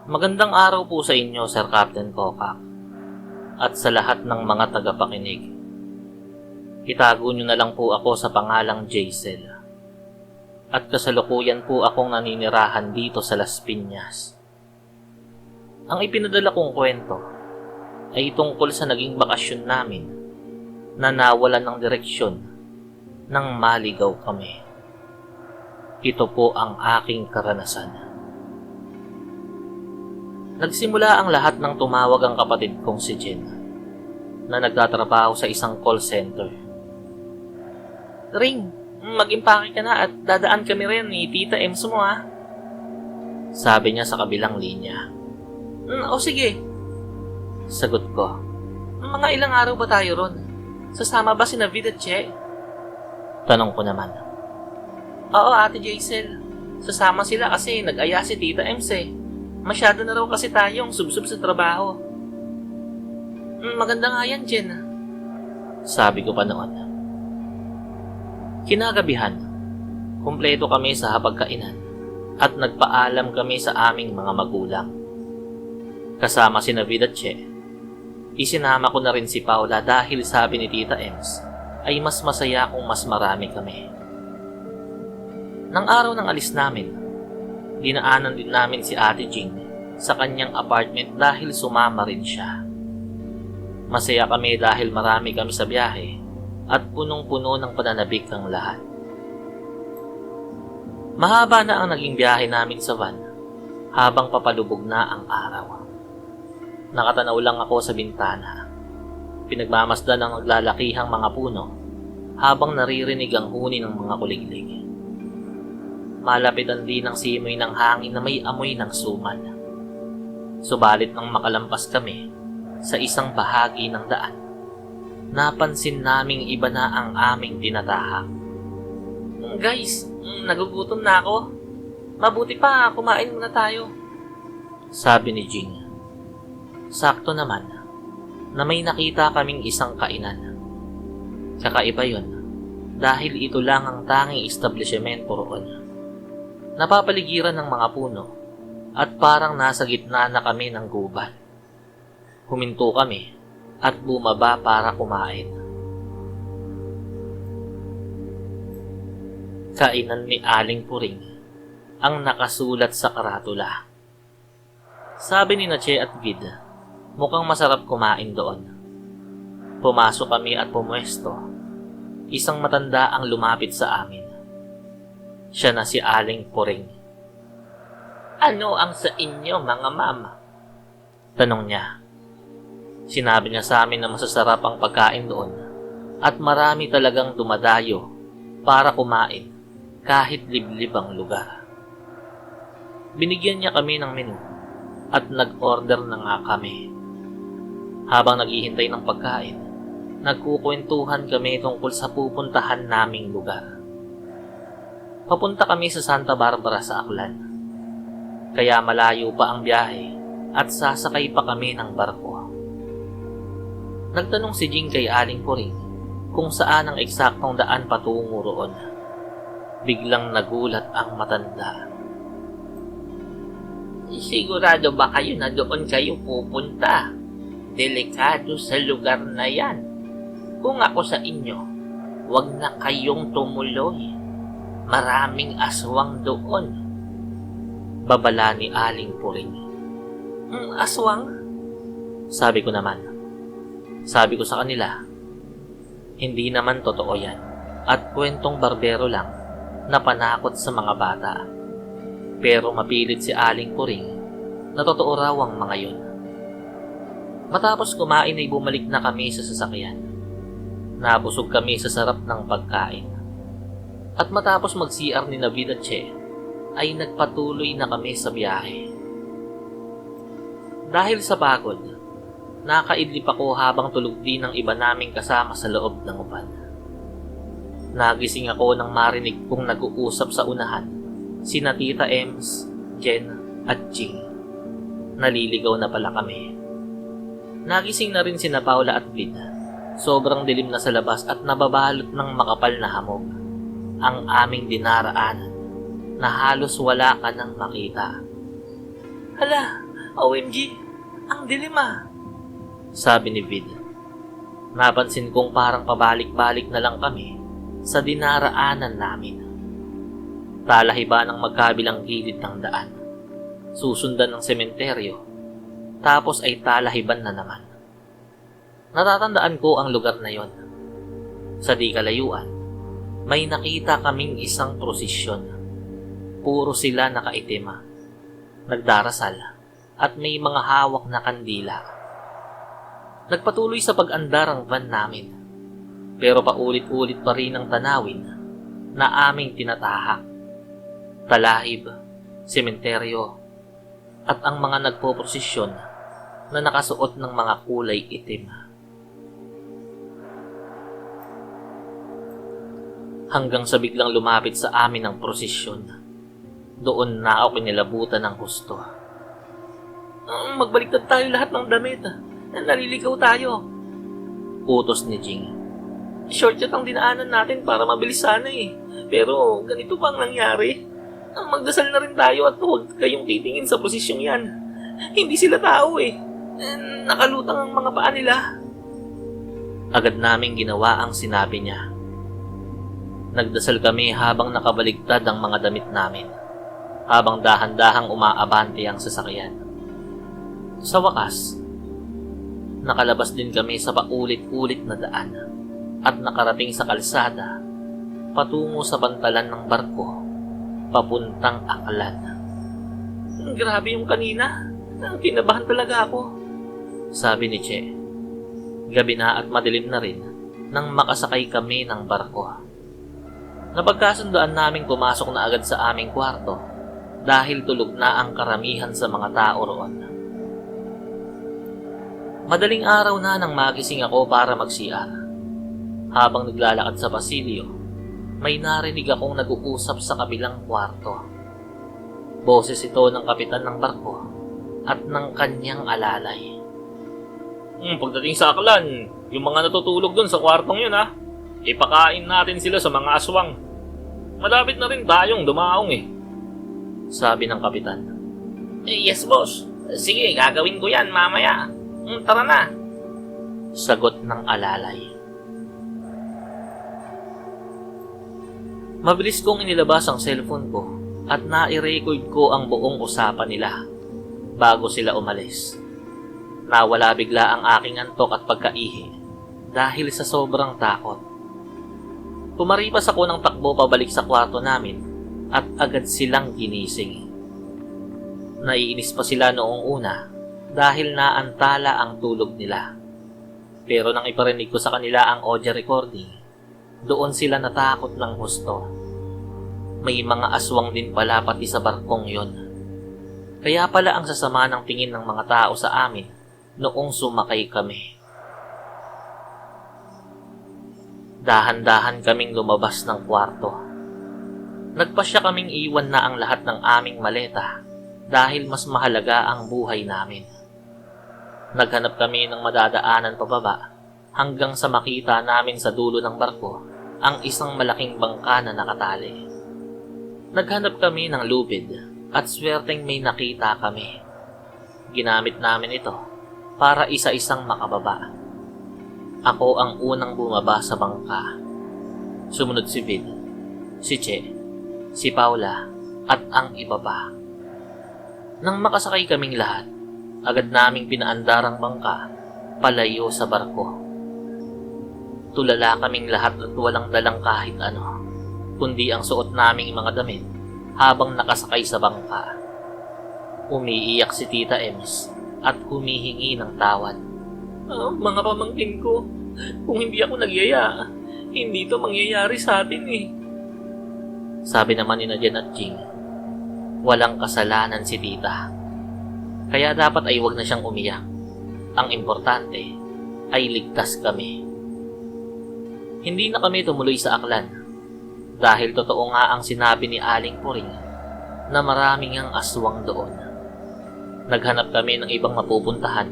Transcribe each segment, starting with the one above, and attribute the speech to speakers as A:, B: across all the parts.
A: Magandang araw po sa inyo, Sir Captain Kokak, at sa lahat ng mga tagapakinig. Itago nyo na lang po ako sa pangalang Jaisel, at kasalukuyan po akong naninirahan dito sa Las Piñas. Ang ipinadala kong kwento ay tungkol sa naging bakasyon namin na nawalan ng direksyon nang maligaw kami. Ito po ang aking karanasan. Nagsimula ang lahat ng tumawag ang kapatid kong si Jen na nagtatrabaho sa isang call center. "Ring, mag-impake ka na at dadaan kami rin ni Tita Ems mo ha," sabi niya sa kabilang linya. O sige," sagot ko. "Mga ilang araw ba tayo ron? Sasama ba si Navid at Che?" Tanong ko naman. "Oo, Ate Jaisel. Sasama sila kasi nag-aya si Tita Ems eh. Masyado na raw kasi tayong subsub sa trabaho." "Maganda nga yan, Jen," sabi ko pa noon. Kinagabihan, kumpleto kami sa hapagkainan at nagpaalam kami sa aming mga magulang. Kasama si Navid at Che. Isinama ko na rin si Paula dahil sabi ni Tita Ems ay mas masaya kung mas marami kami. Nang araw ng alis namin, dinaanan din namin si Ate Jing sa kanyang apartment dahil sumama rin siya. Masaya kami dahil marami kami sa biyahe at punong-puno ng pananabik ang lahat. Mahaba na ang naging biyahe namin sa van habang papalubog na ang araw. Nakatanaw lang ako sa bintana. Pinagmamasdan ng naglalakihang mga puno habang naririnig ang huni ng mga kuliglig. Malapitan din ang simoy ng hangin na may amoy ng suman. Subalit nang makalampas kami sa isang bahagi ng daan, napansin naming iba na ang aming tinatahak. "Guys, nagugutom na ako. Mabuti pa, kumain muna tayo," sabi ni Jing. Sakto naman na may nakita kaming isang kainan. Kakaiba yun dahil ito lang ang tanging establishmento roon. Napapaligiran ng mga puno at parang nasa gitna na kami ng gubat. Huminto kami at bumaba para kumain. Kainan ni Aling Puring ang nakasulat sa karatula. Sabi ni Che at Vid, mukhang masarap kumain doon. Pumasok kami at pumwesto. Isang matanda ang lumapit sa amin. Siya na si Aling Puring. "Ano ang sa inyo, mga mama?" tanong niya. Sinabi niya sa amin na masasarap ang pagkain doon at marami talagang dumadayo para kumain kahit liblib ang lugar. Binigyan niya kami ng menu at nag-order na nga kami. Habang naghihintay ng pagkain, nagkukwentuhan kami tungkol sa pupuntahan naming lugar. Papunta kami sa Santa Barbara sa Aklan. Kaya malayo pa ang biyahe at sasakay pa kami ng barko. Nagtanong si Jing kay Aling Puring kung saan ang eksaktong daan patungo roon. Biglang nagulat ang matanda. "Sigurado ba kayo na doon kayo pupunta? Delikado sa lugar na yan. Kung ako sa inyo, huwag na kayong tumuloy. Maraming aswang doon," babala ni Aling Puring. "Aswang?" sabi ko naman. Sabi ko sa kanila, hindi naman totoo yan at kwentong barbero lang na panakot sa mga bata. Pero mapilit si Aling Puring na totoo raw ang mga yun. Matapos kumain ay bumalik na kami sa sasakyan. Nabusog kami sa sarap ng pagkain. At matapos mag-CR ni Navid at Che, ay nagpatuloy na kami sa biyahe. Dahil sa pagod, nakaidlip ako habang tulog din ng iba naming kasama sa loob ng van. Nagising ako nang marinig kong nag-uusap sa unahan sina Tita Ems, Jen at Jing. Naliligaw na pala kami. Nagising na rin sina Paula at Vid. Sobrang dilim na sa labas at nababalot ng makapal na hamog ang aming dinaraanan na halos wala ka nang makita. "Hala, OMG, ang dilim ah, sabi ni Vid. Napansin kong parang pabalik-balik na lang kami sa dinaraanan namin. Talahiba ng magkabilang gilid ng daan, susundan ng sementeryo, tapos ay talahiban na naman. Natatandaan ko ang lugar na yon. Sa di kalayuan, may nakita kaming isang prosesyon. Puro sila nakaitim, nagdarasal, at may mga hawak na kandila. Nagpatuloy sa pag-andar ang van namin, pero paulit-ulit pa rin ang tanawin na aming tinatahak. Talahib, sementeryo, at ang mga nagpoprosesyon na nakasuot ng mga kulay itim. Hanggang sa biglang lumapit sa amin ang prosesyon. Doon na ako kinilabutan ng husto. Magbaliktad tayo lahat ng damit. Naliligaw tayo, utos ni Jing. Shortcut ang dinaanan natin para mabilis sana eh. Pero ganito pa ang nangyari. Magdasal na rin tayo at huwag kayong titingin sa posisyong yan. Hindi sila tao eh. Nakalutang ang mga paa nila. Agad naming ginawa ang sinabi niya. Nagdasal kami habang nakabaligtad ang mga damit namin, habang dahan-dahang umaabante ang sasakyan. Sa wakas, nakalabas din kami sa paulit-ulit na daan at nakarating sa kalsada patungo sa pantalan ng barko papuntang Aklan. Grabe yung kanina. Kinabahan talaga ako, sabi ni Che. Gabi na at madilim na rin nang makasakay kami ng barko. Napagkasundoan naming pumasok na agad sa aming kwarto dahil tulog na ang karamihan sa mga tao roon. Madaling araw na nang magising ako para mag-CR. Habang naglalakad sa pasilyo, may narinig akong nag-uusap sa kabilang kwarto. Boses ito ng kapitan ng barko at ng kanyang alalay. Pagdating sa Aklan, yung mga natutulog dun sa kwartong yun ipakain natin sila sa mga aswang. Malapit na rin tayong dumaong eh, sabi ng kapitan. Yes boss, sige gagawin ko yan mamaya. Tara na, sagot ng alalay. Mabilis kong inilabas ang cellphone ko at nai-record ko ang buong usapan nila bago sila umalis. Nawala bigla ang aking antok at pagkaihi dahil sa sobrang takot. Pumaripas ako ng takbo pabalik sa kwarto namin at agad silang ginising. Naiinis pa sila noong una dahil naantala ang tulog nila. Pero nang iparinig ko sa kanila ang audio recording, doon sila natakot ng husto. May mga aswang din pala pati sa barkong yon. Kaya pala ang sasama ng tingin ng mga tao sa amin noong sumakay kami. Dahan-dahan kaming lumabas ng kwarto. Nagpasya kaming iwan na ang lahat ng aming maleta dahil mas mahalaga ang buhay namin. Naghanap kami ng madadaanan pababa hanggang sa makita namin sa dulo ng barko ang isang malaking bangka na nakatali. Naghanap kami ng lubid at swerteng may nakita kami. Ginamit namin ito para isa-isang makababa. Ako ang unang bumaba sa bangka. Sumunod si Vid, si Che, si Paula, at ang iba pa. Nang makasakay kaming lahat, agad naming pinaandar ang bangka palayo sa barko. Tulala kaming lahat at walang dalang kahit ano, kundi ang suot naming mga damit habang nakasakay sa bangka. Umiiyak si Tita Ems at humihingi ng tawad. Mga pamangkin ko, kung hindi ako nagyaya, hindi to mangyayari sa atin eh, sabi naman ni Jen at Jing. Walang kasalanan si Tita, kaya dapat ay wag na siyang umiyak. Ang importante ay ligtas kami. Hindi na kami tumuloy sa Aklan dahil totoo nga ang sinabi ni Aling Puring na maraming ang aswang doon. Naghanap kami ng ibang mapupuntahan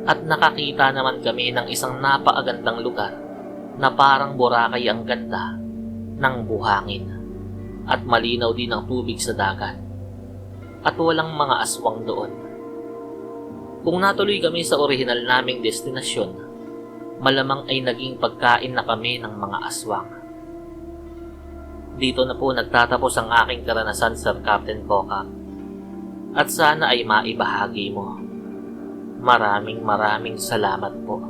A: at nakakita naman kami ng isang napakagandang lugar na parang Boracay ang ganda ng buhangin at malinaw din ang tubig sa dagat at walang mga aswang doon. Kung natuloy kami sa orihinal naming destinasyon, malamang ay naging pagkain na kami ng mga aswang. Dito na po nagtatapos ang aking karanasan, Sir Captain Coca. At sana ay maibahagi mo. Maraming salamat po.